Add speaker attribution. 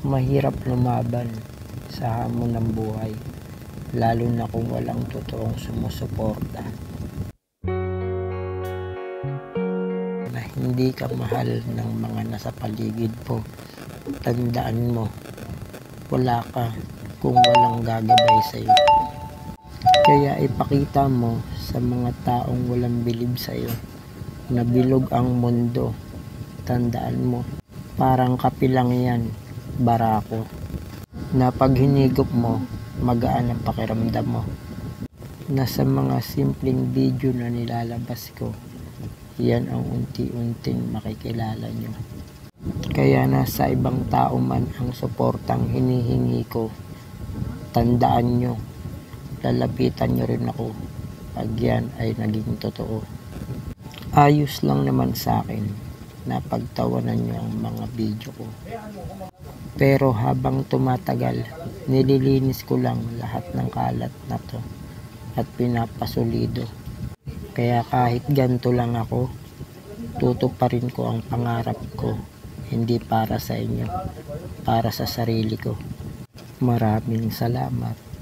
Speaker 1: Mahirap lumaban sa hamon ng buhay, lalo na kung walang totoong sumusuporta. Na hindi ka mahal ng mga nasa paligid mo, tandaan mo, wala ka kung walang gagabay sa'yo. Kaya ipakita mo sa mga taong walang bilib sa'yo na bilog ang mundo. Tandaan mo, parang kape lang yan, barako, na pag hinigop mo, magaan ang pakiramdam mo. Na sa mga simpleng video na nilalabas ko, yan ang unti-unting makikilala nyo. Kaya nasa ibang tao man ang suportang hinihingi ko, tandaan nyo, lalapitan nyo rin ako pag yan ay naging totoo. Ayos lang naman sa akin na pagtawanan nyo ang mga video ko. Pero habang tumatagal, nililinis ko lang lahat ng kalat na to at pinapasulido. Kaya kahit ganito lang ako, tutuparin ko ang pangarap ko, hindi para sa inyo, para sa sarili ko. Maraming salamat.